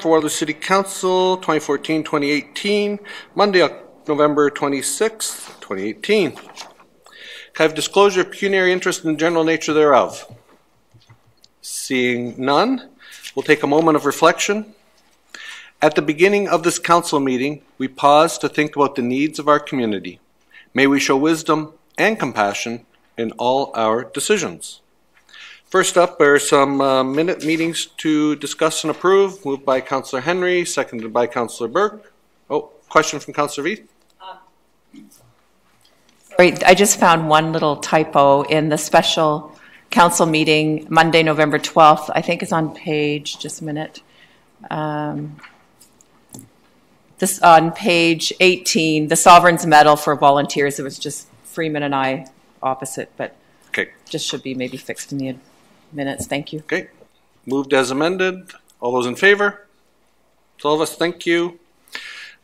for Waterloo City Council, 2014-2018, Monday, November 26, 2018. Can I have disclosure of pecuniary interest in the general nature thereof? Seeing none, we'll take a moment of reflection. At the beginning of this council meeting, we pause to think about the needs of our community. May we show wisdom and compassion in all our decisions. First up are some minute meetings to discuss and approve. Moved by Councillor Henry, seconded by Councillor Burke. Oh, question from Councillor Veith. Sorry, I just found one little typo in the special council meeting, Monday, November 12th. I think it's on page, just a minute. This on page 18, the Sovereign's Medal for volunteers. It was just Freeman and I opposite, but okay, just should be maybe fixed in the minutes. Thank you. Okay. Moved as amended. All those in favor? To all of us, thank you.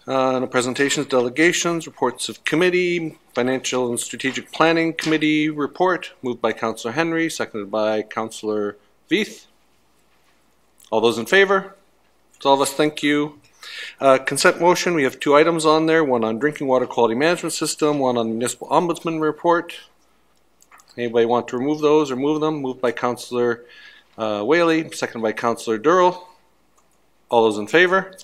No presentations, delegations, reports of committee, Financial and Strategic Planning Committee report. Moved by Councillor Henry, seconded by Councillor Veith. All those in favor? To all of us, thank you. Consent motion, we have two items on there, one on drinking water quality management system, one on municipal ombudsman report. Anybody want to remove those or move them? Moved by Councillor Whaley, seconded by Councillor Durrell. All those in favor?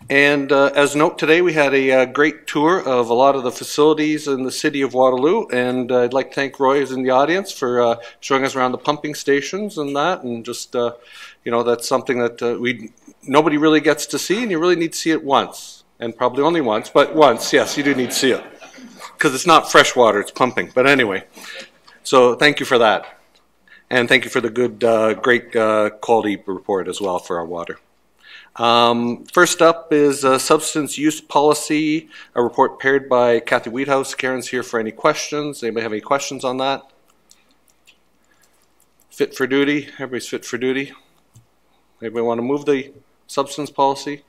And as note today, we had a great tour of a lot of the facilities in the city of Waterloo, and I'd like to thank Roy, who's in the audience, for showing us around the pumping stations and that, and just, you know, that's something that nobody really gets to see, and you really need to see it once, and probably only once, but once, yes, you do need to see it, because it's not fresh water, it's pumping. But anyway, so thank you for that, and thank you for the good, great quality report as well for our water. First up is substance use policy, a report prepared by Kathy Wheathouse. Karen's here for any questions. Anybody have any questions on that? Fit for duty? Everybody's fit for duty. Anybody want to move the substance policy?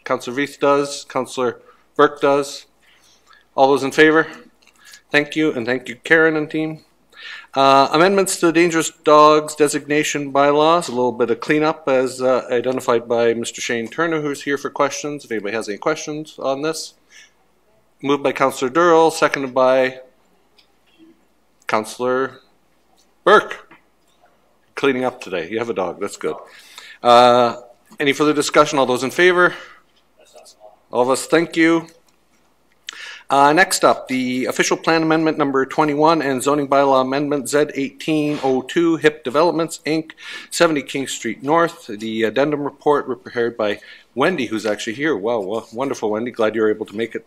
Councillor Veith does. Councillor Burke does. All those in favor? Thank you, and thank you, Karen and team. Amendments to the dangerous dogs designation bylaws, a little bit of cleanup as identified by Mr. Shane Turner, who's here for questions. If anybody has any questions on this. Moved by Councillor Durrell, seconded by Councillor Burke. Cleaning up today. You have a dog, that's good. Any further discussion? All those in favor? All of us, thank you. Next up, the official plan amendment number 21 and zoning bylaw amendment Z1802 HIP Developments Inc. 70 King Street North. The addendum report were prepared by Wendy, who's actually here. Wow, wonderful, Wendy. Glad you were able to make it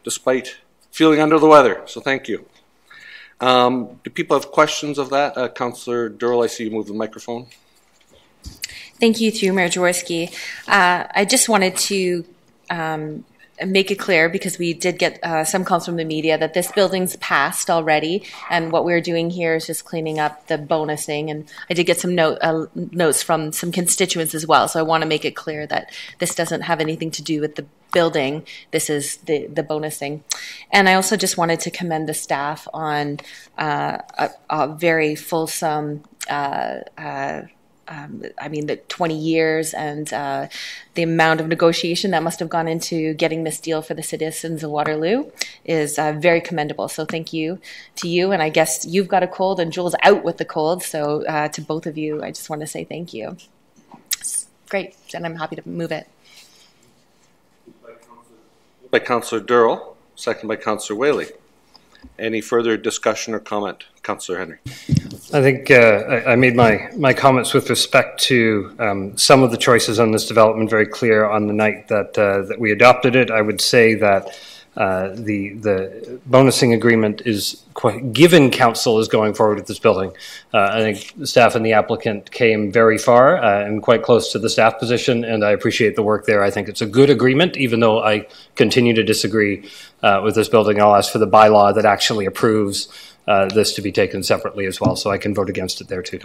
despite feeling under the weather. So thank you. Do people have questions of that? Councillor Durrell, I see you move the microphone. Thank you, through Mayor Jaworski. I just wanted to make it clear, because we did get some calls from the media, that this building's passed already, and what we're doing here is just cleaning up the bonusing. And I did get some notes from some constituents as well, so I want to make it clear that this doesn't have anything to do with the building. This is the bonusing. And I also just wanted to commend the staff on a very fulsome I mean, the 20 years and the amount of negotiation that must have gone into getting this deal for the citizens of Waterloo is very commendable. So thank you to you. And I guess you've got a cold and Joel's out with the cold. So to both of you, I just want to say thank you. It's great. And I'm happy to move it. By Councillor Durrell, second by Councillor Whaley. Any further discussion or comment? Councillor Henry. I think I made my comments with respect to some of the choices on this development very clear on the night that we adopted it. I would say that the bonusing agreement is quite, given council is going forward with this building. I think the staff and the applicant came very far and quite close to the staff position, and I appreciate the work there. I think it's a good agreement, even though I continue to disagree with this building. I'll ask for the bylaw that actually approves this to be taken separately as well, so I can vote against it there too.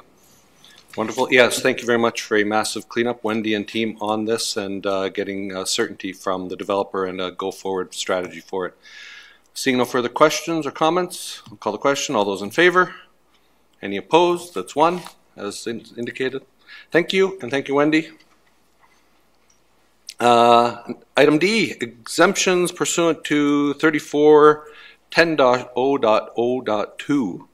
Wonderful. Yes, thank you very much for a massive cleanup, Wendy and team, on this, and getting certainty from the developer and a go-forward strategy for it. Seeing no further questions or comments, I'll call the question. All those in favor? Any opposed? That's one, as indicated. Thank you, and thank you, Wendy. Item D, exemptions pursuant to 3410.0.0.2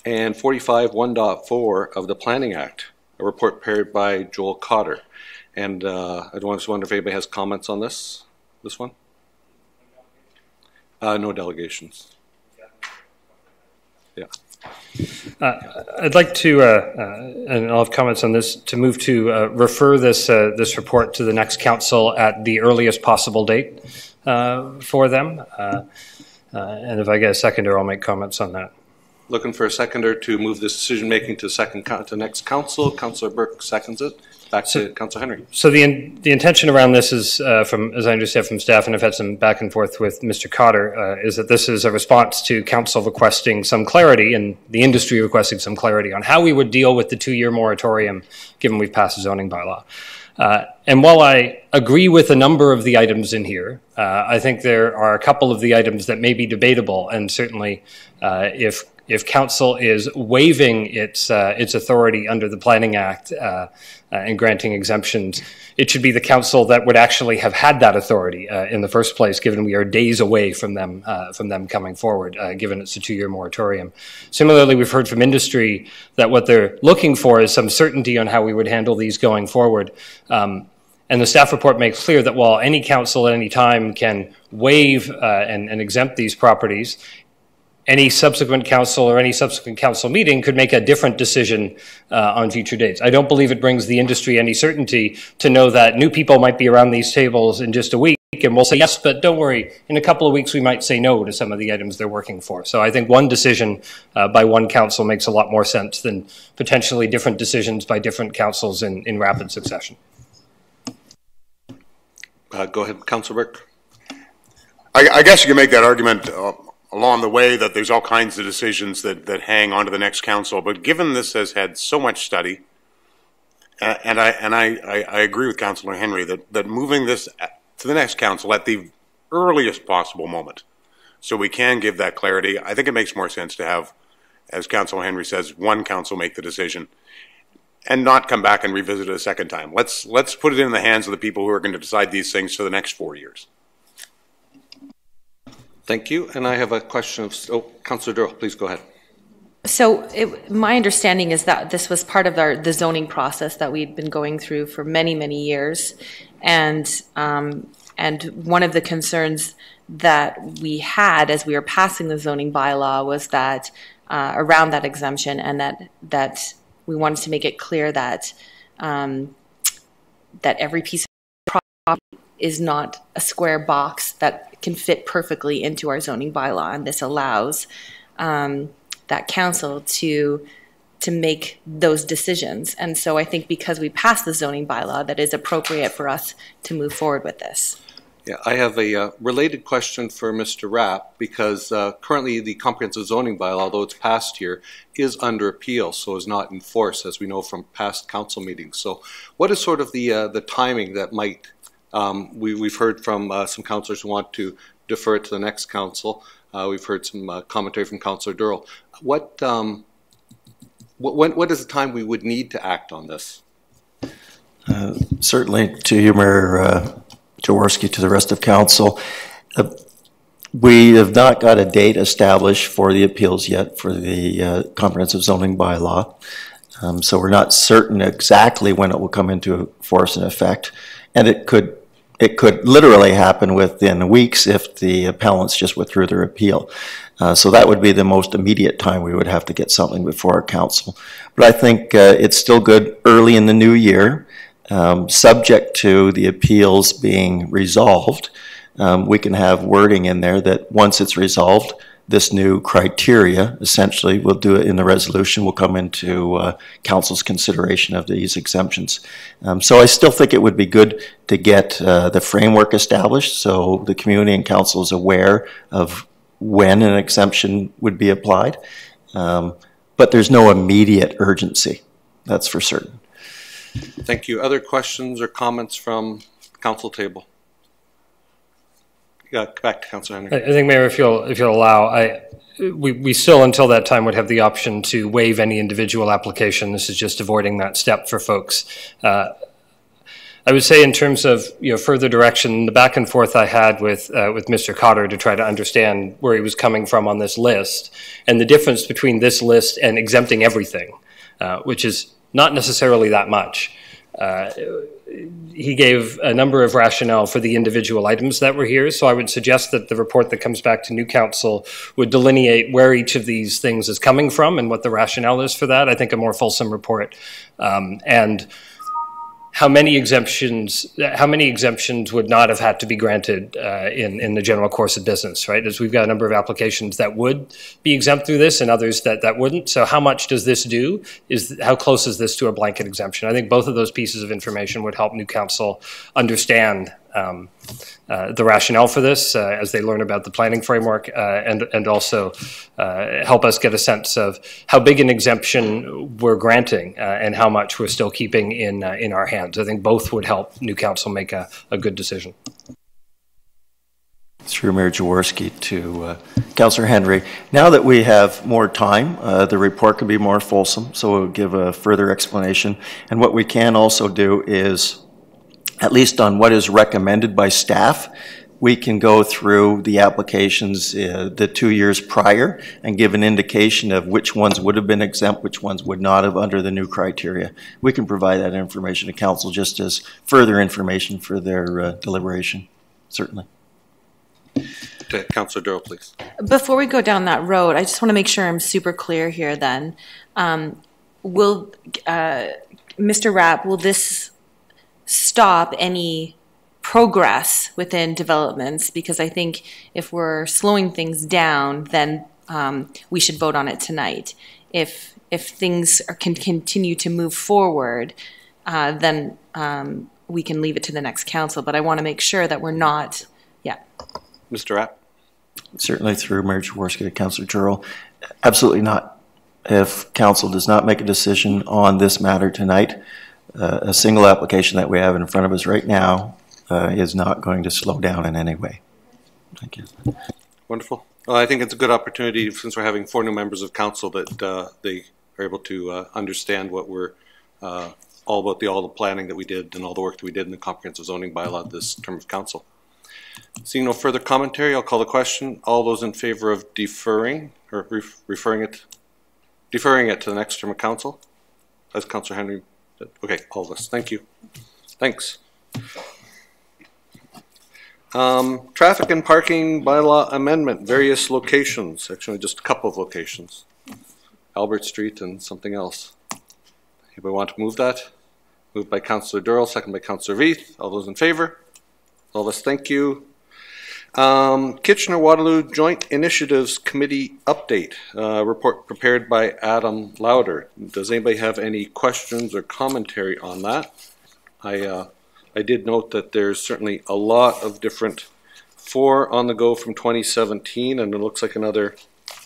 and 45.1.4 of the Planning Act. A report prepared by Joel Cotter. And I just wonder if anybody has comments on this one? No delegations. Yeah. I'd like to, and I'll have comments on this, to move to refer this report to the next council at the earliest possible date for them. And if I get a seconder, I'll make comments on that. Looking for a seconder to move this decision-making to next council. Councillor Burke seconds it. Back to Councillor Henry. So the intention around this is, as I understand from staff, and I've had some back and forth with Mr. Cotter, is that this is a response to council requesting some clarity and the industry requesting some clarity on how we would deal with the 2-year moratorium, given we've passed a zoning bylaw. And while I agree with a number of the items in here, I think there are a couple of the items that may be debatable, and certainly if council is waiving its authority under the Planning Act and granting exemptions, it should be the council that would actually have had that authority in the first place, given we are days away from them coming forward, given it's a 2-year moratorium. Similarly, we've heard from industry that what they're looking for is some certainty on how we would handle these going forward. And the staff report makes clear that while any council at any time can waive and exempt these properties, any subsequent council or any subsequent council meeting could make a different decision on future dates. I don't believe it brings the industry any certainty to know that new people might be around these tables in just a week and we'll say yes, but don't worry, in a couple of weeks we might say no to some of the items they're working for. So I think one decision by one council makes a lot more sense than potentially different decisions by different councils in rapid succession. Go ahead, Councillor Burke. I guess you can make that argument along the way that there's all kinds of decisions that hang on to the next council. But given this has had so much study, and I agree with Councillor Henry that moving this to the next council at the earliest possible moment, so we can give that clarity, I think it makes more sense to have, as Councillor Henry says, one council make the decision and not come back and revisit it a second time. Let's put it in the hands of the people who are going to decide these things for the next 4 years. Thank you. And I have a question of, Councillor Durrell, please go ahead. So my understanding is that this was part of the zoning process that we'd been going through for many, many years. And one of the concerns that we had as we were passing the zoning bylaw was that around that exemption, and that we wanted to make it clear that that every piece of property is not a square box that can fit perfectly into our zoning bylaw, and this allows that council to make those decisions. And so I think because we passed the zoning bylaw, that is appropriate for us to move forward with this. Yeah, I have a related question for Mr. Rapp, because currently the comprehensive zoning bylaw, although it's passed here, is under appeal, so is not in force, as we know from past council meetings. So what is sort of the timing that might, we've heard from some councillors who want to defer it to the next council. We've heard some commentary from Councillor Durrell. What is the time we would need to act on this? Certainly, to you, Mayor Jaworski, to the rest of council. We have not got a date established for the appeals yet for the comprehensive zoning bylaw. So we're not certain exactly when it will come into force and effect. And it could literally happen within weeks if the appellants just withdrew their appeal. So that would be the most immediate time we would have to get something before our council. But I think it's still good early in the new year. Subject to the appeals being resolved, we can have wording in there that once it's resolved, this new criteria, essentially, we'll do it in the resolution, will come into council's consideration of these exemptions. So I still think it would be good to get the framework established so the community and council is aware of when an exemption would be applied. But there's no immediate urgency, that's for certain. Thank you. Other questions or comments from the council table? Yeah, back to Councillor Henry. I think, Mayor, if you'll allow, we still until that time would have the option to waive any individual application. This is just avoiding that step for folks. I would say in terms of further direction, the back and forth I had with Mr. Cotter to try to understand where he was coming from on this list, and the difference between this list and exempting everything, which is not necessarily that much. He gave a number of rationale for the individual items that were here, so I would suggest that the report that comes back to new council would delineate where each of these things is coming from and what the rationale is for that. I think a more fulsome report. And how many exemptions would not have had to be granted in the general course of business, right? As we've got a number of applications that would be exempt through this and others that wouldn't. So how much does this do? How close is this to a blanket exemption? I think both of those pieces of information would help new council understand the rationale for this as they learn about the planning framework and also help us get a sense of how big an exemption we're granting and how much we're still keeping in our hands. I think both would help new council make a good decision. Through Mayor Jaworski to Councillor Henry. Now that we have more time, the report can be more fulsome, so we'll give a further explanation. And what we can also do is, at least on what is recommended by staff, we can go through the applications the 2 years prior and give an indication of which ones would have been exempt, which ones would not have under the new criteria. We can provide that information to council just as further information for their deliberation, certainly. Councillor Durrell, please. Before we go down that road, I just want to make sure I'm super clear here then. Will, Mr. Rapp, will this stop any progress within developments? Because I think if we're slowing things down, then we should vote on it tonight. If things can continue to move forward, then we can leave it to the next council. But I want to make sure that we're not, yeah. Mr. Rapp? Certainly through Mayor Jaworski to Councillor Durrell. Absolutely not. If council does not make a decision on this matter tonight, a single application that we have in front of us right now is not going to slow down in any way. Thank you. Wonderful. Well, I think it's a good opportunity, since we're having 4 new members of council, that they are able to understand what we're all about, all the planning that we did and all the work that we did in the comprehensive zoning bylaw this term of council. Seeing no further commentary, I'll call the question. All those in favor of deferring or deferring it to the next term of council, as Councillor Henry. Okay, all of us. Thank you. Thanks. Traffic and parking bylaw amendment, various locations. Actually, just a couple of locations. Albert Street and something else. Anybody want to move that? Moved by Councillor Durrell, second by Councillor Veith. All those in favor? All of us, thank you. Kitchener-Waterloo Joint Initiatives Committee update. Report prepared by Adam Lauder. Does anybody have any questions or commentary on that? I did note that there's certainly a lot of different 4 on the go from 2017, and it looks like another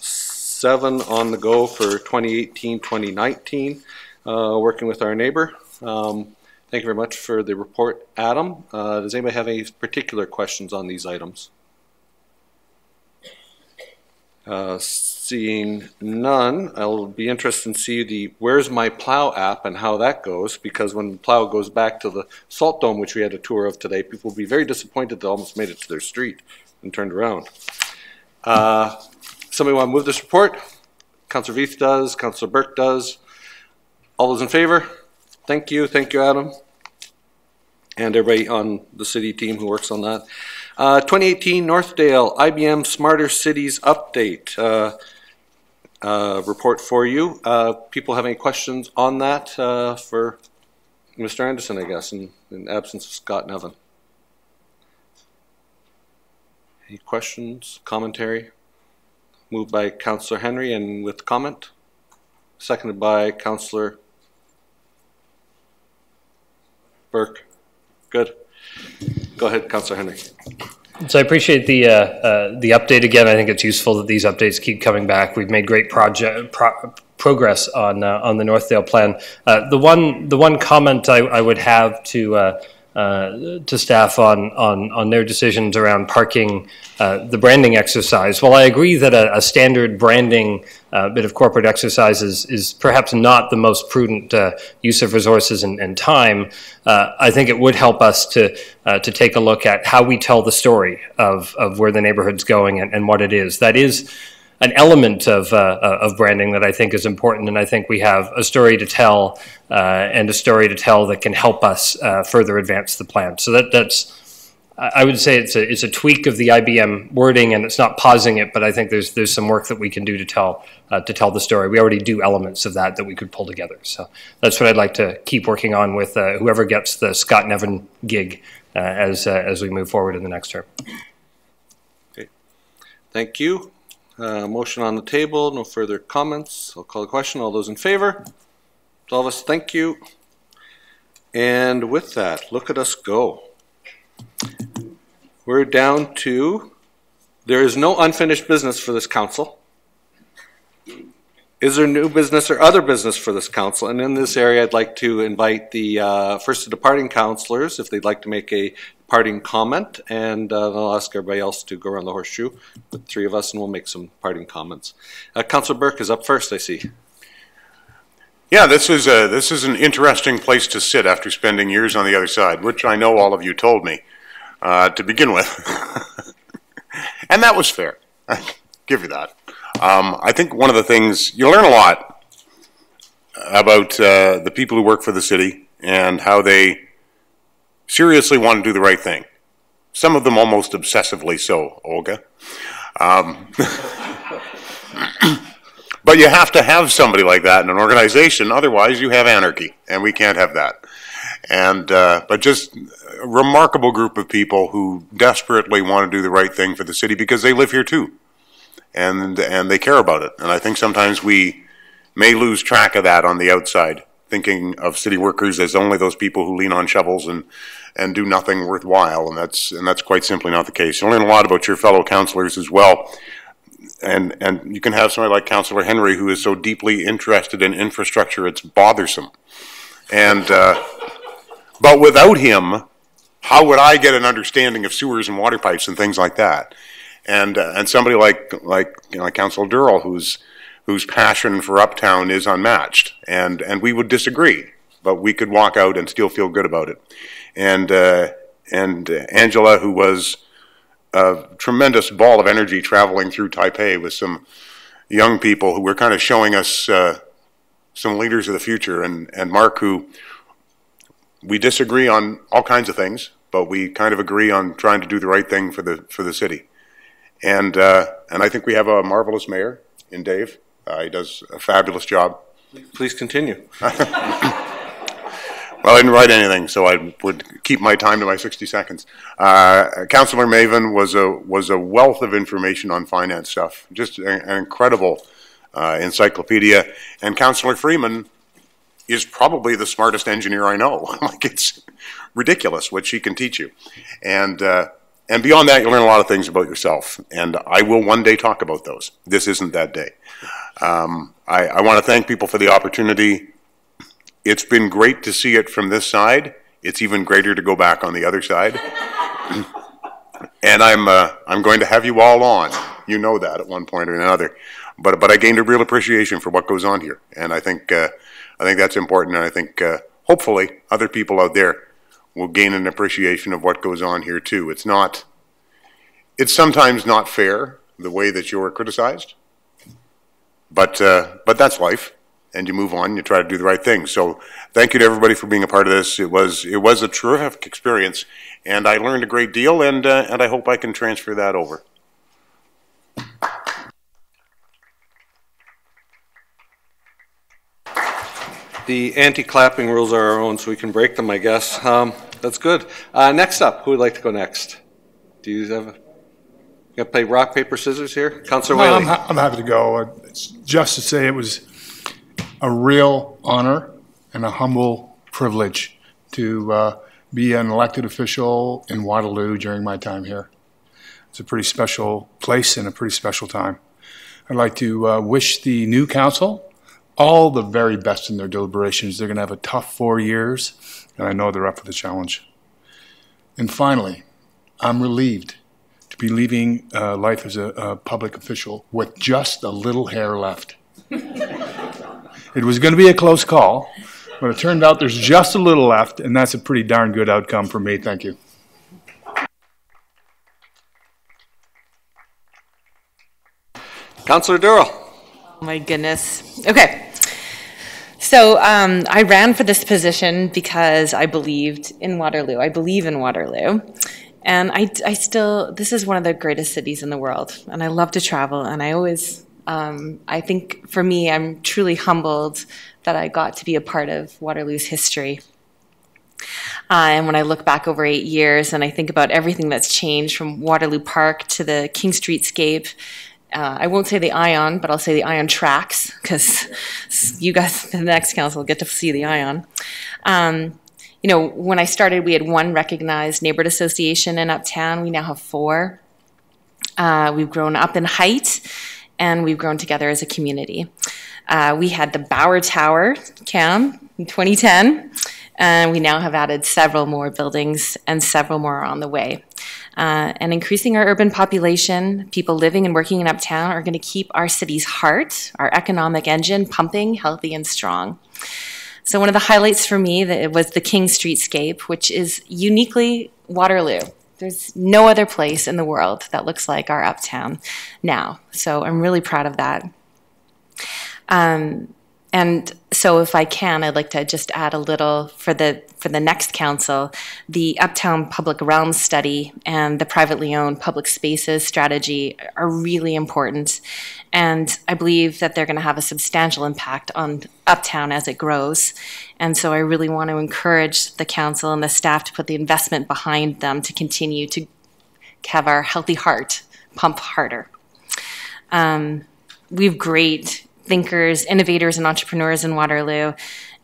7 on the go for 2018, 2019, working with our neighbor. Thank you very much for the report, Adam. Does anybody have any particular questions on these items? Seeing none, I'll be interested in see the Where's My Plow app and how that goes, because when plow goes back to the Salt Dome, which we had a tour of today, people will be very disappointed they almost made it to their street and turned around. Somebody want to move this report? Councillor Veith does, Councillor Burke does. All those in favor? Thank you, Adam. And everybody on the city team who works on that. 2018 Northdale IBM Smarter Cities Update report for you. People have any questions on that for Mr. Anderson, I guess, in absence of Scott Nevin? Any questions, commentary? Moved by Councillor Henry and with comment. Seconded by Councillor Burke. Good. Go ahead, Councillor Henry. So I appreciate the update again. I think it's useful that these updates keep coming back. We've made great progress on the Northdale plan. The one comment I would have to to staff on their decisions around parking, the branding exercise. While I agree that a standard branding bit of corporate exercise is perhaps not the most prudent use of resources and time, I think it would help us to take a look at how we tell the story of where the neighborhood's going and what it is. That is an element of branding that I think is important, and I think we have a story to tell and a story to tell that can help us further advance the plan. So that's, I would say it's a tweak of the IBM wording, and it's not pausing it, but I think there's some work that we can do to tell the story. We already do elements of that we could pull together. So that's what I'd like to keep working on with whoever gets the Scott Nevin gig as we move forward in the next term. Okay, thank you. Motion on the table, no further comments. I'll call the question. All those in favor? All of us, thank you. And with that, look at us go. We're down to, there is no unfinished business for this council. Is there new business or other business for this council? And in this area, I'd like to invite the first departing councillors if they'd like to make a parting comment, and I'll ask everybody else to go around the horseshoe with three of us, and we'll make some parting comments. Councillor Burke is up first, I see. Yeah, this is an interesting place to sit after spending years on the other side, which I know all of you told me to begin with, and that was fair. I give you that. I think one of the things you learn a lot about the people who work for the city and how they seriously want to do the right thing. Some of them almost obsessively so, Olga. But you have to have somebody like that in an organization, otherwise you have anarchy, and we can't have that. And but just a remarkable group of people who desperately want to do the right thing for the city because they live here too, and they care about it. And I think sometimes we may lose track of that on the outside, thinking of city workers as only those people who lean on shovels and do nothing worthwhile, and that's quite simply not the case. You learn a lot about your fellow councillors as well, and you can have somebody like Councillor Henry who is so deeply interested in infrastructure it's bothersome, and but without him, how would I get an understanding of sewers and water pipes and things like that? And somebody like Councillor Durrell whose passion for Uptown is unmatched, and we would disagree, but we could walk out and still feel good about it. And Angela, who was a tremendous ball of energy traveling through Taipei with some young people who were kind of showing us some leaders of the future, and Mark, who we disagree on all kinds of things, but we kind of agree on trying to do the right thing for the city. And I think we have a marvelous mayor in Dave. He does a fabulous job. Please continue. Well, I didn't write anything, so I would keep my time to my 60 seconds. Councillor Maven was a wealth of information on finance stuff, just an incredible encyclopedia. And Councillor Freeman is probably the smartest engineer I know. Like, it's ridiculous what she can teach you. And beyond that, you learn a lot of things about yourself. And I will one day talk about those. This isn't that day. I want to thank people for the opportunity. It's been great to see it from this side. It's even greater to go back on the other side. And I'm going to have you all on. You know that at one point or another. But I gained a real appreciation for what goes on here. And I think that's important. And I think hopefully other people out there will gain an appreciation of what goes on here too. It's sometimes not fair the way that you're criticized. But that's life. And you move on, you try to do the right thing. So thank you to everybody for being a part of this. It was a terrific experience, and I learned a great deal, and I hope I can transfer that over. The anti-clapping rules are our own, so we can break them, I guess. That's good. Next up, who would like to go next? Do you have you gonna play rock, paper, scissors here? Councillor Whaley. I'm happy to go. Just to say it was a real honor and a humble privilege to be an elected official in Waterloo during my time here. It's a pretty special place and a pretty special time. I'd like to wish the new council all the very best in their deliberations. They're going to have a tough 4 years, and I know they're up for the challenge. And finally, I'm relieved to be leaving life as a public official with just a little hair left. It was going to be a close call, but it turned out there's just a little left, and that's a pretty darn good outcome for me. Thank you. Councillor Durrell. Oh my goodness. Okay. So I ran for this position because I believed in Waterloo. I believe in Waterloo. And I still, this is one of the greatest cities in the world. And I love to travel. And I always, I think for me, I'm truly humbled that I got to be a part of Waterloo's history. And when I look back over 8 years and I think about everything that's changed from Waterloo Park to the King Streetscape, I won't say the Ion, but I'll say the Ion tracks, because you guys, the next council, will get to see the Ion. You know, when I started, we had 1 recognized neighborhood association in Uptown. We now have 4. We've grown up in height, and we've grown together as a community. We had the Bauer Tower, Cam, in 2010, and we now have added several more buildings, and several more are on the way. And increasing our urban population, people living and working in Uptown are going to keep our city's heart, our economic engine, pumping, healthy, and strong. So one of the highlights for me was the King Streetscape, which is uniquely Waterloo. There's no other place in the world that looks like our Uptown now. So I'm really proud of that. And so if I can, I'd like to just add a little for the next council. The Uptown Public Realms Study and the privately owned public spaces strategy are really important. And I believe that they're going to have a substantial impact on Uptown as it grows. And so I really want to encourage the council and the staff to put the investment behind them to continue to have our healthy heart pump harder. We have great thinkers, innovators, and entrepreneurs in Waterloo,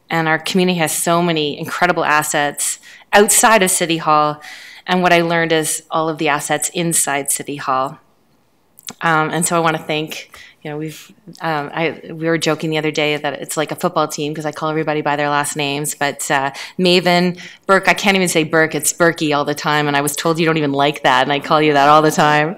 and our community has so many incredible assets outside of City Hall, and what I learned is all of the assets inside City Hall. And so I want to thank, you know, we were joking the other day that it's like a football team because I call everybody by their last names, but Maven, Burke, I can't even say Burke, it's Berkey all the time, and I was told you don't even like that, and I call you that all the time.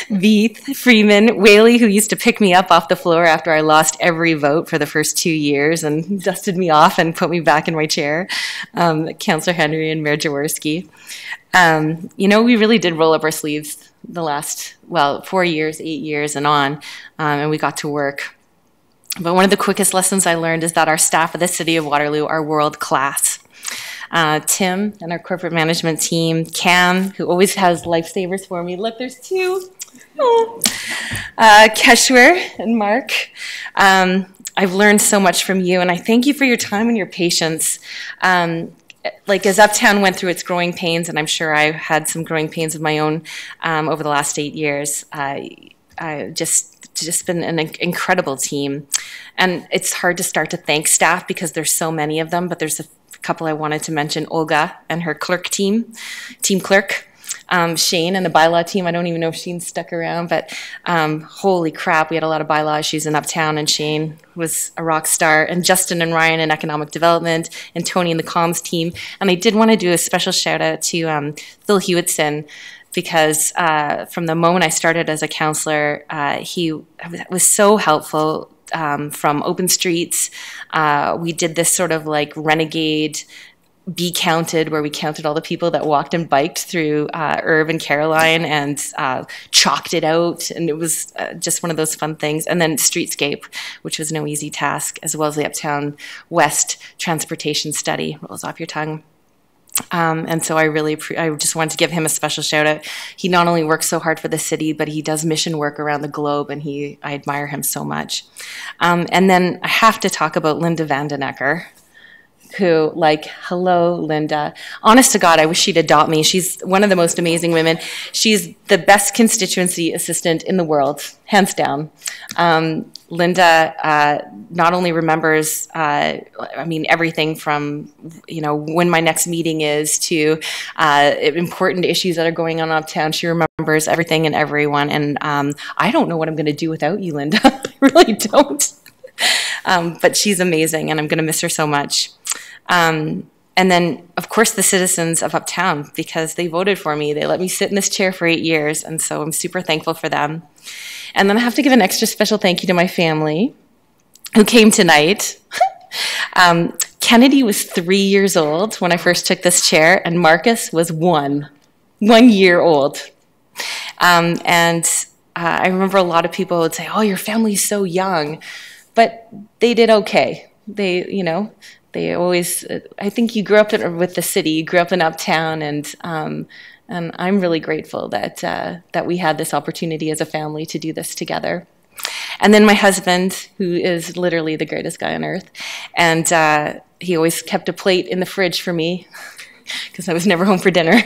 Veith, Freeman, Whaley, who used to pick me up off the floor after I lost every vote for the first 2 years and dusted me off and put me back in my chair, Councillor Henry and Mayor Jaworski. You know, we really did roll up our sleeves the last, 4 years, 8 years and on, and we got to work. But one of the quickest lessons I learned is that our staff of the City of Waterloo are world class. Tim and our corporate management team, Cam, who always has lifesavers for me. Look, there's 2. Oh. Keshwar and Mark. I've learned so much from you, and I thank you for your time and your patience. Like as Uptown went through its growing pains, and I'm sure I had some growing pains of my own over the last 8 years, I just been an incredible team. And it's hard to start to thank staff because there's so many of them, but there's a couple I wanted to mention, Olga and her clerk team clerk, Shane and the bylaw team. I don't even know if Shane's stuck around, but holy crap, we had a lot of bylaw issues in Uptown, and Shane was a rock star, and Justin and Ryan in economic development, and Tony and the comms team. And I did want to do a special shout out to Phil Hewitson, because from the moment I started as a councillor, he was so helpful. From Open Streets, we did this sort of like renegade Be Counted, where we counted all the people that walked and biked through Irv and Caroline and chalked it out, and it was just one of those fun things. And then Streetscape, which was no easy task, as well as the Uptown West Transportation Study. Rolls off your tongue. And so I just wanted to give him a special shout out. He not only works so hard for the city, but he does mission work around the globe, and I admire him so much. And then I have to talk about Linda Vandenecker, who, like, hello, Linda. Honest to God, I wish she'd adopt me. She's one of the most amazing women. She's the best constituency assistant in the world, hands down. Linda not only remembers, everything from, when my next meeting is to important issues that are going on uptown. She remembers everything and everyone. And I don't know what I'm going to do without you, Linda. I really don't. But she's amazing, and I'm going to miss her so much. And then, of course, the citizens of Uptown, because they voted for me. They let me sit in this chair for 8 years, and so I'm super thankful for them. And then I have to give an extra special thank you to my family who came tonight. Kennedy was 3 years old when I first took this chair, and Marcus was 1 year old. I remember a lot of people would say, "Oh, your family's so young," but they did okay. They always. I think you grew up with the city, you grew up in Uptown, and I'm really grateful that we had this opportunity as a family to do this together. And then my husband, who is literally the greatest guy on earth, and he always kept a plate in the fridge for me because I was never home for dinner.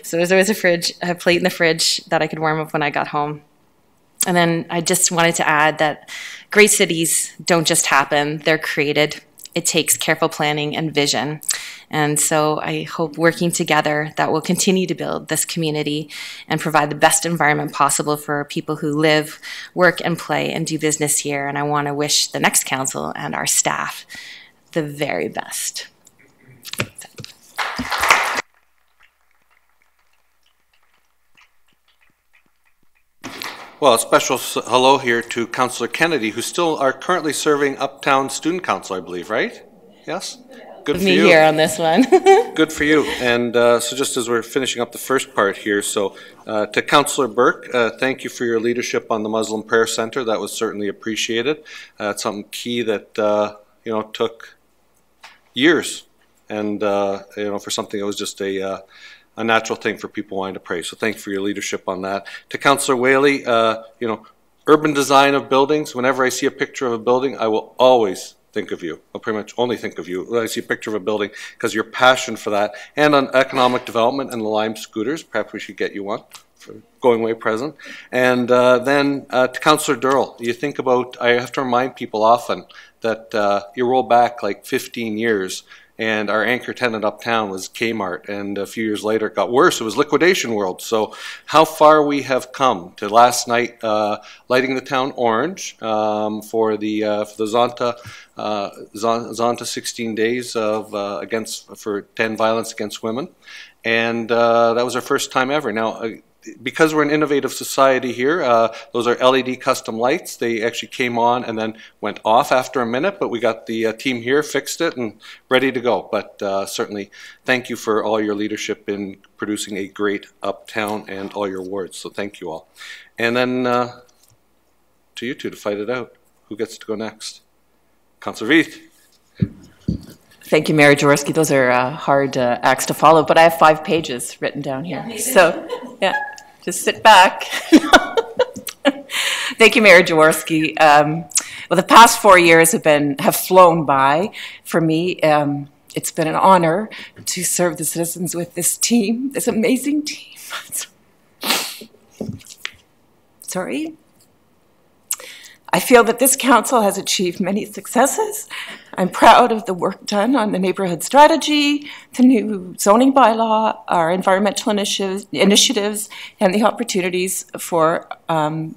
So there's always a plate in the fridge that I could warm up when I got home. And then I just wanted to add that great cities don't just happen, they're created. It takes careful planning and vision. And so I hope working together that we'll continue to build this community and provide the best environment possible for people who live, work, and play and do business here. And I want to wish the next council and our staff the very best. Well, a special hello here to Councillor Kennedy, who still are currently serving Uptown Student Council, I believe, right? Yes? Good for you. Me here on this one. Good for you. And so just as we're finishing up the first part here, so to Councillor Burke, thank you for your leadership on the Muslim Prayer Center. That was certainly appreciated. It's something key that, took years. And, for something that was just a natural thing for people wanting to pray. So thank you for your leadership on that. To Councillor Whaley, urban design of buildings, whenever I see a picture of a building, I will always think of you. I'll pretty much only think of you when I see a picture of a building because your passion for that and on economic development and the Lime scooters. Perhaps we should get you one for going away present. And then to Councillor Durrell, you think about, I have to remind people often that you roll back like 15 years and our anchor tenant uptown was Kmart, and a few years later it got worse. It was Liquidation World. So how far we have come to last night lighting the town orange for the Zonta 16 days of for to end violence against women, and that was our first time ever. Now, because we're an innovative society here, those are LED custom lights. They actually came on and then went off after a minute, but we got the team here, fixed it, and ready to go. But certainly, thank you for all your leadership in producing a great uptown and all your awards. So thank you all. And then to you two to fight it out. Who gets to go next? Councillor Veith. Thank you, Mayor Jaworski. Those are hard acts to follow, but I have 5 pages written down here. So, yeah, just sit back. Thank you, Mayor Jaworski. Well, the past 4 years have flown by. For me, it's been an honor to serve the citizens with this team, this amazing team. Sorry. I feel that this council has achieved many successes. I'm proud of the work done on the neighborhood strategy, the new zoning bylaw, our environmental initiatives, and the opportunities for our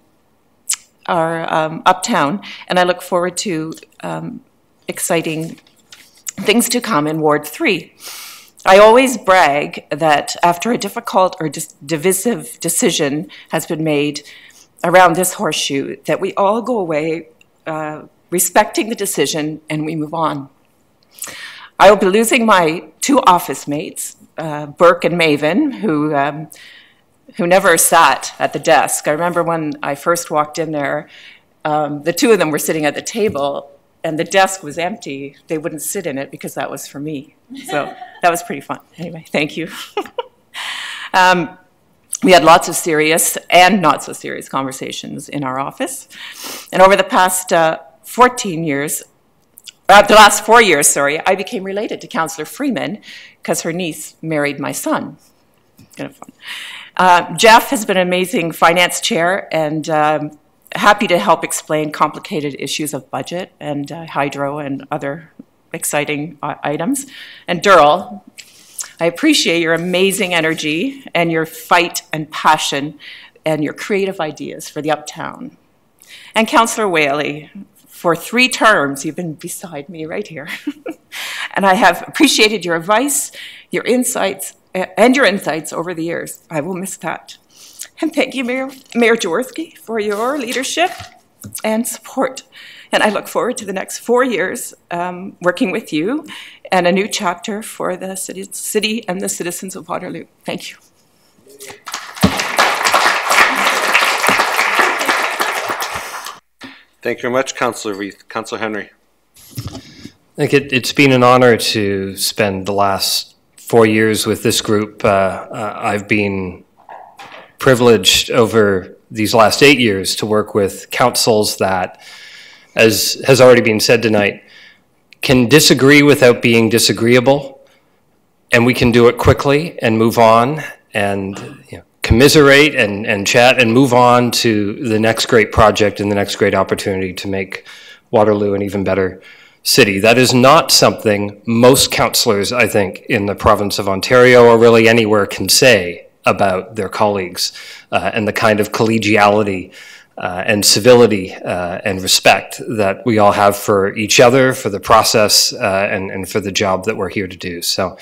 uptown. And I look forward to exciting things to come in Ward 3. I always brag that after a difficult or divisive decision has been made around this horseshoe, that we all go away respecting the decision and we move on. I will be losing my 2 office mates, Burke and Maven, who never sat at the desk. I remember when I first walked in there, the 2 of them were sitting at the table and the desk was empty. They wouldn't sit in it because that was for me. So that was pretty fun. Anyway, thank you. We had lots of serious and not so serious conversations in our office. And over the past 14 years, the last 4 years, I became related to Councillor Freeman because her niece married my son. Kind of fun. Jeff has been an amazing finance chair and happy to help explain complicated issues of budget and hydro and other exciting items. And Durrell, I appreciate your amazing energy and your fight and passion and your creative ideas for the uptown. And Councillor Whaley, For 3 terms, you've been beside me right here. And I have appreciated your advice, your insights over the years. I will miss that. And thank you, Mayor Jaworski, for your leadership and support. And I look forward to the next 4 years working with you and a new chapter for the city and the citizens of Waterloo. Thank you. Thank you very much, Councillor Reith. Councillor Henry. I think it's been an honor to spend the last 4 years with this group. I've been privileged over these last 8 years to work with councils that, as has already been said tonight, can disagree without being disagreeable, and we can do it quickly and move on and commiserate and chat and move on to the next great project and the next great opportunity to make Waterloo an even better city. That is not something most councillors, I think, in the province of Ontario or really anywhere can say about their colleagues, and the kind of collegiality and civility and respect that we all have for each other, for the process, and for the job that we're here to do. So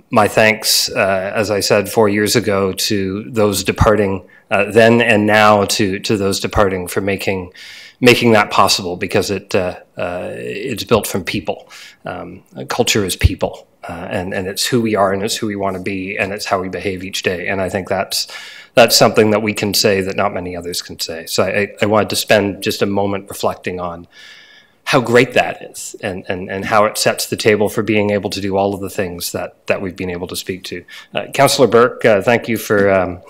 my thanks, as I said 4 years ago, to those departing then and now to those departing for making that possible, because it's built from people. Culture is people, and it's who we are and it's who we want to be and it's how we behave each day. And I think that's something that we can say that not many others can say. So I wanted to spend just a moment reflecting on how great that is and how it sets the table for being able to do all of the things that we've been able to speak to. Councillor Burke, thank you for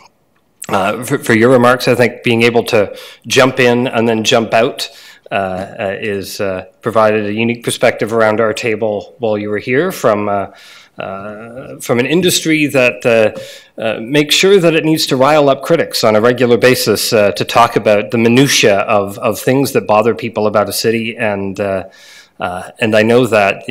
your remarks. I think being able to jump in and then jump out is provided a unique perspective around our table while you were here from an industry that makes sure that it needs to rile up critics on a regular basis to talk about the minutiae of things that bother people about a city, and I know that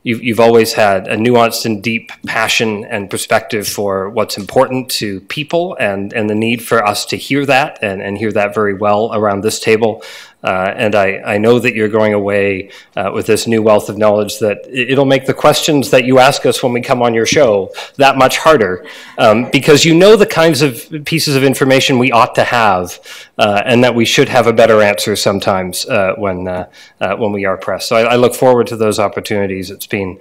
you've always had a nuanced and deep passion and perspective for what's important to people, and the need for us to hear that and hear that very well around this table. And I know that you're going away with this new wealth of knowledge that it'll make the questions that you ask us when we come on your show that much harder, because you know the kinds of pieces of information we ought to have, and that we should have a better answer sometimes when we are pressed. So I look forward to those opportunities. It's been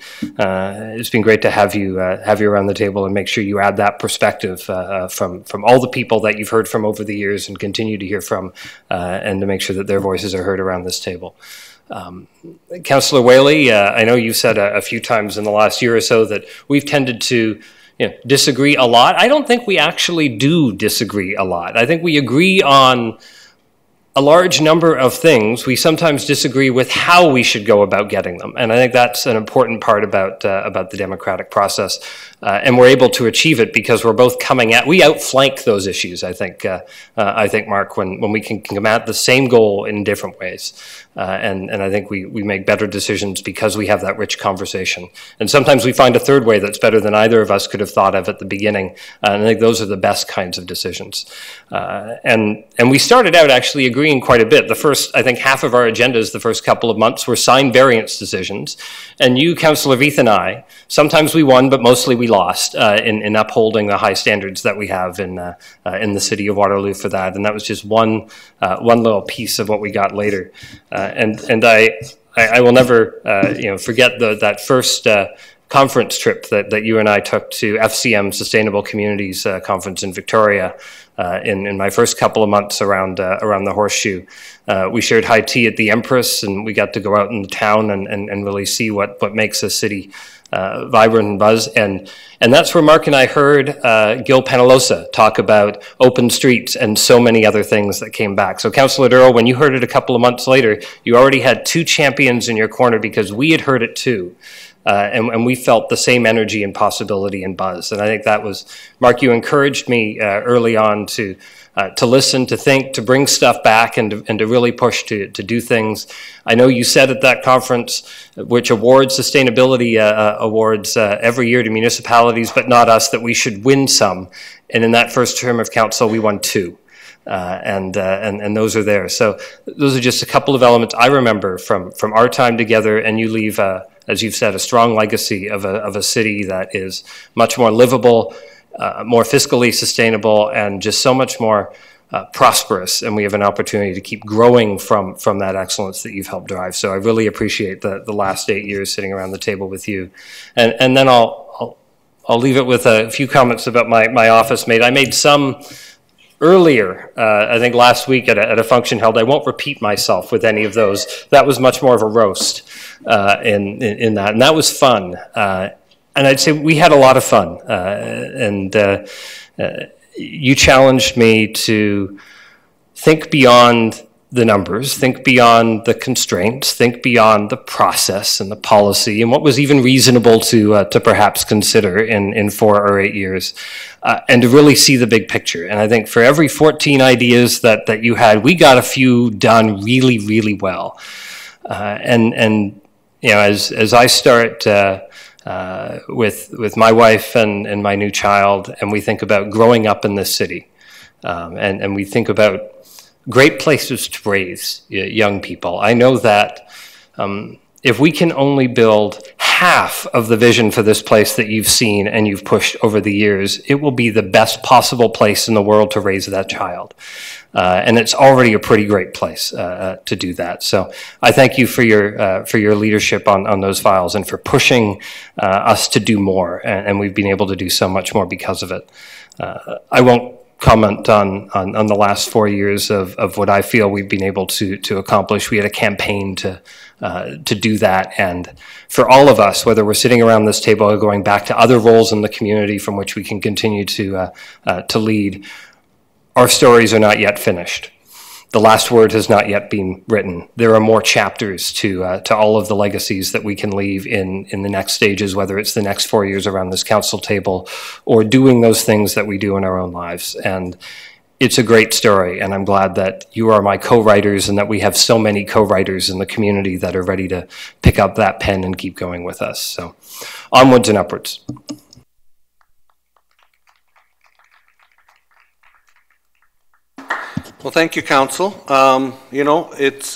great to have you around the table and make sure you add that perspective from all the people that you've heard from over the years and continue to hear from, and to make sure that their voices are heard around this table. Councillor Whaley, I know you've said a few times in the last year or so that we've tended to disagree a lot. I don't think we actually do disagree a lot. I think we agree on a large number of things. We sometimes disagree with how we should go about getting them, and I think that's an important part about the democratic process. And we're able to achieve it because we're both we outflank those issues. I think, Mark, when we can come at the same goal in different ways, and I think we make better decisions because we have that rich conversation. And sometimes we find a third way that's better than either of us could have thought of at the beginning. And I think those are the best kinds of decisions. And we started out actually agreeing quite a bit. The first, I think, half of our agendas the first couple of months were sign variance decisions. And you, Councillor Reith, and I, sometimes we won, but mostly we lost in upholding the high standards that we have in the city of Waterloo for that. And that was just one little piece of what we got later. And I will never forget that first conference trip that you and I took to FCM Sustainable Communities Conference in Victoria in my first couple of months around the Horseshoe. We shared high tea at the Empress, and we got to go out in the town and really see what makes a city vibrant and buzz. And that's where Mark and I heard Gil Penalosa talk about open streets and so many other things that came back. So Councillor Durrell, when you heard it a couple of months later, you already had 2 champions in your corner because we had heard it too. And we felt the same energy and possibility and buzz. And I think that was, Mark, you encouraged me early on to listen, to think, to bring stuff back, and to really push to do things. I know you said at that conference, which awards sustainability awards every year to municipalities, but not us, that we should win some. And in that first term of council, we won 2. and those are there. So those are just a couple of elements I remember from our time together, and you leave, as you've said, a strong legacy of a city that is much more livable, more fiscally sustainable, and just so much more prosperous, and we have an opportunity to keep growing from that excellence that you've helped drive. So I really appreciate the last 8 years sitting around the table with you. And then I'll leave it with a few comments about my office mate. I made some earlier, I think last week at a function held. I won't repeat myself with any of those. That was much more of a roast in that, and that was fun. And I'd say we had a lot of fun, you challenged me to think beyond the numbers, think beyond the constraints, think beyond the process and the policy and what was even reasonable to perhaps consider in 4 or 8 years, and to really see the big picture. And I think for every 14 ideas that you had, we got a few done really, really well. And you know, as I start with my wife and my new child, and we think about growing up in this city, and we think about great places to raise young people. I know that if we can only build half of the vision for this place that you've seen and you've pushed over the years, it will be the best possible place in the world to raise that child. And it's already a pretty great place to do that. So I thank you for your leadership on those files and for pushing us to do more. And we've been able to do so much more because of it. I won't comment on the last 4 years of what I feel we've been able to accomplish. We had a campaign to do that, and for all of us, whether we're sitting around this table or going back to other roles in the community from which we can continue to lead, our stories are not yet finished. The last word has not yet been written. There are more chapters to all of the legacies that we can leave in the next stages, whether it's the next 4 years around this council table or doing those things that we do in our own lives. And it's a great story, and I'm glad that you are my co-writers and that we have so many co-writers in the community that are ready to pick up that pen and keep going with us. So onwards and upwards. Well, thank you, Council. You know, it's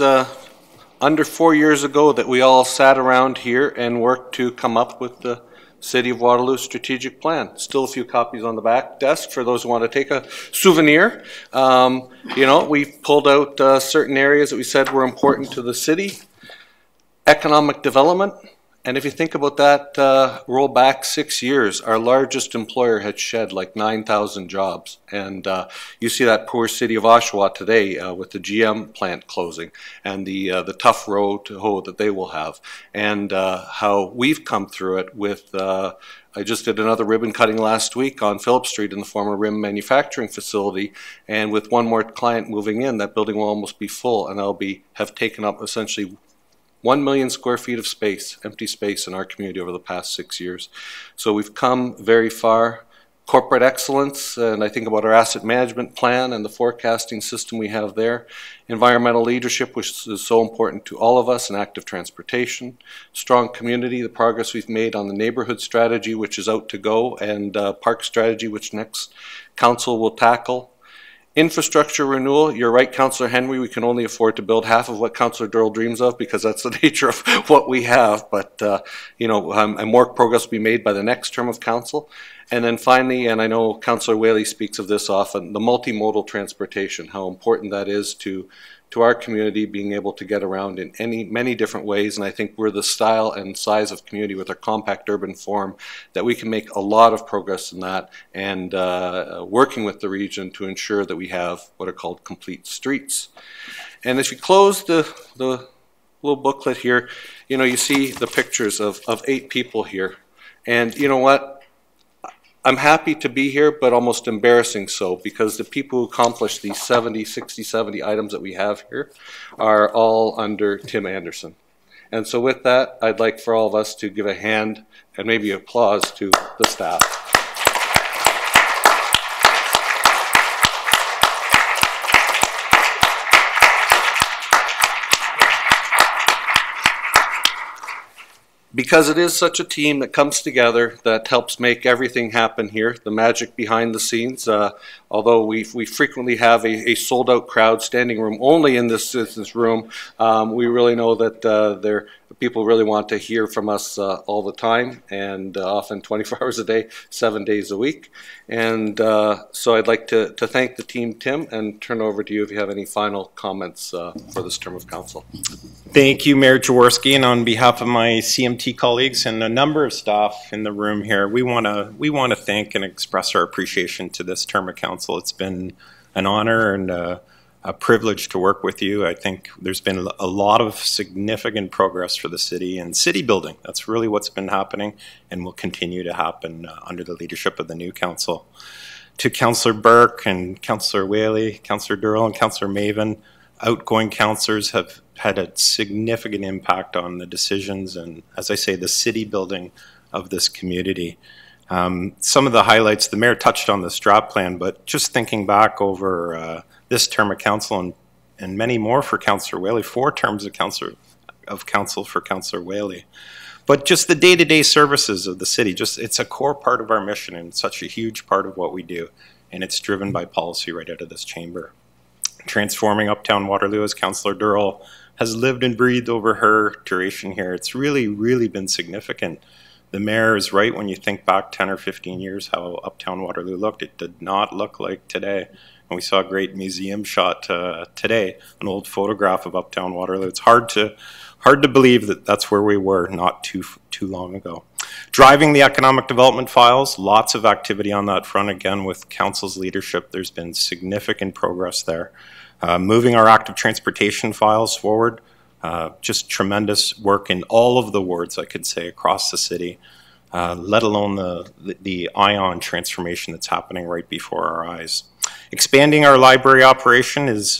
under 4 years ago that we all sat around here and worked to come up with the City of Waterloo strategic plan. Still a few copies on the back desk for those who want to take a souvenir. You know, we've pulled out certain areas that we said were important to the city. Economic development. And if you think about that, roll back 6 years, our largest employer had shed like 9,000 jobs. And you see that poor city of Oshawa today with the GM plant closing and the tough road to hoe that they will have. And how we've come through it with, I just did another ribbon cutting last week on Phillip Street in the former RIM manufacturing facility. And with one more client moving in, that building will almost be full, and I'll have taken up essentially 1 million square feet of space, empty space in our community over the past 6 years. So we've come very far. Corporate excellence, and I think about our asset management plan and the forecasting system we have there. Environmental leadership, which is so important to all of us, and active transportation. Strong community, the progress we've made on the neighborhood strategy, which is out to go, and park strategy, which next council will tackle. Infrastructure renewal, you're right, Councillor Henry, we can only afford to build half of what Councillor Durrell dreams of because that's the nature of what we have, but you know, and more progress will be made by the next term of council. And then finally, and I know Councillor Whaley speaks of this often, the multimodal transportation, how important that is to our community being able to get around in many different ways. And I think we're the style and size of community with our compact urban form that we can make a lot of progress in that, and working with the region to ensure that we have what are called complete streets. And if you close the little booklet here, you know, you see the pictures of 8 people here. And you know what? I'm happy to be here, but almost embarrassing so, because the people who accomplished these 70 items that we have here are all under Tim Anderson. And so with that, I'd like for all of us to give a hand and maybe applause to the staff. because it is such a team that comes together that helps make everything happen here, the magic behind the scenes. Although we frequently have a sold-out crowd, standing room only in this room, we really know that people really want to hear from us all the time, and often 24 hours a day, 7 days a week. And so I'd like to thank the team, Tim, and turn over to you if you have any final comments for this term of council. Thank you, Mayor Jaworski, and on behalf of my CMT colleagues and a number of staff in the room here, we want to thank and express our appreciation to this term of council. It's been an honor and a privilege to work with you. I think there's been a lot of significant progress for the city and city building. That's really what's been happening and will continue to happen under the leadership of the new council. To Councillor Burke and Councillor Whaley, Councillor Durrell and Councillor Maven, outgoing councillors have had a significant impact on the decisions and, as I say, the city building of this community. Some of the highlights, the mayor touched on the strat plan, but just thinking back over this term of council and many more for Councillor Whaley, 4 terms of council for Councillor Whaley. But just the day-to-day services of the city, it's a core part of our mission and such a huge part of what we do. And it's driven by policy right out of this chamber. Transforming Uptown Waterloo, as Councillor Durrell has lived and breathed over her duration here. It's really, really been significant. The mayor is right when you think back 10 or 15 years how Uptown Waterloo looked. It did not look like today. And we saw a great museum shot today, an old photograph of Uptown Waterloo. It's hard to believe that that's where we were not too long ago. Driving the economic development files, lots of activity on that front. Again, with council's leadership, there's been significant progress there. Moving our active transportation files forward, just tremendous work in all of the wards, I could say, across the city, let alone the ION transformation that's happening right before our eyes. Expanding our library operation has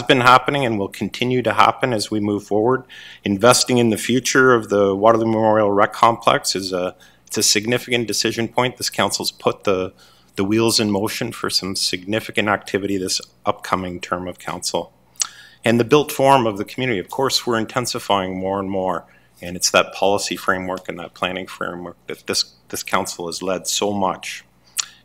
been happening and will continue to happen as we move forward. Investing in the future of the Waterloo Memorial Rec Complex it's a significant decision point. This council's put the wheels in motion for some significant activity this upcoming term of council. And the built form of the community, of course, we're intensifying more and more. And it's that policy framework and that planning framework that this council has led so much.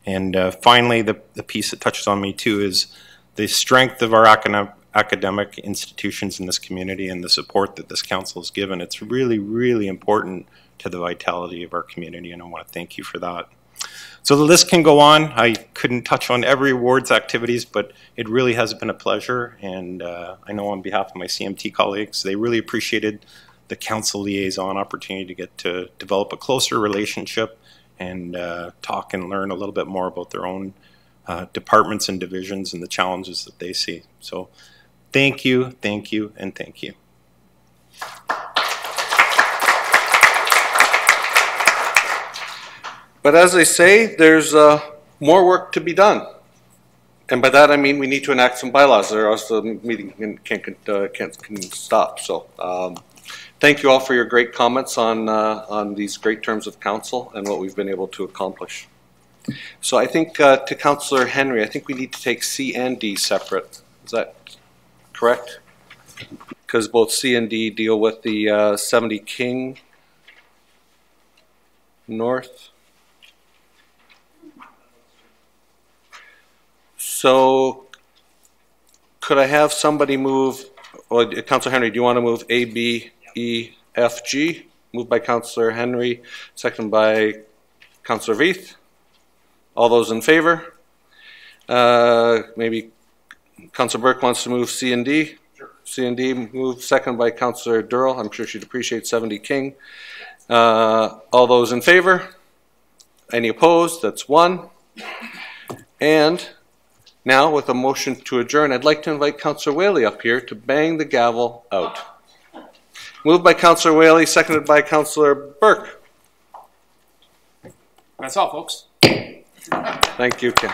And finally, the piece that touches on me too is the strength of our academic institutions in this community and the support that this council has given. It's really, really important to the vitality of our community, and I want to thank you for that. So the list can go on. I couldn't touch on every award's activities, but it really has been a pleasure. And I know on behalf of my CMT colleagues, they really appreciated the council liaison opportunity to get to develop a closer relationship and talk and learn a little bit more about their own departments and divisions and the challenges that they see. So thank you, and thank you. But as I say, there's more work to be done. And by that I mean we need to enact some bylaws, or else the meeting can't stop. So thank you all for your great comments on these great terms of council and what we've been able to accomplish. So I think to Councillor Henry, I think we need to take C and D separate. Is that correct? Because both C and D deal with the 70 King North. So could I have somebody move, or Councillor Henry, do you want to move A, B, E, F, G? Moved by Councillor Henry, seconded by Councillor Veith. All those in favor? Maybe Councillor Burke wants to move C and D. Sure. C and D moved, seconded by Councillor Durrell. I'm sure she'd appreciate 70 King. All those in favor? Any opposed? That's 1. And now, with a motion to adjourn, I'd like to invite Councillor Whaley up here to bang the gavel out. Moved by Councillor Whaley, seconded by Councillor Burke. That's all, folks. Thank you, Ken.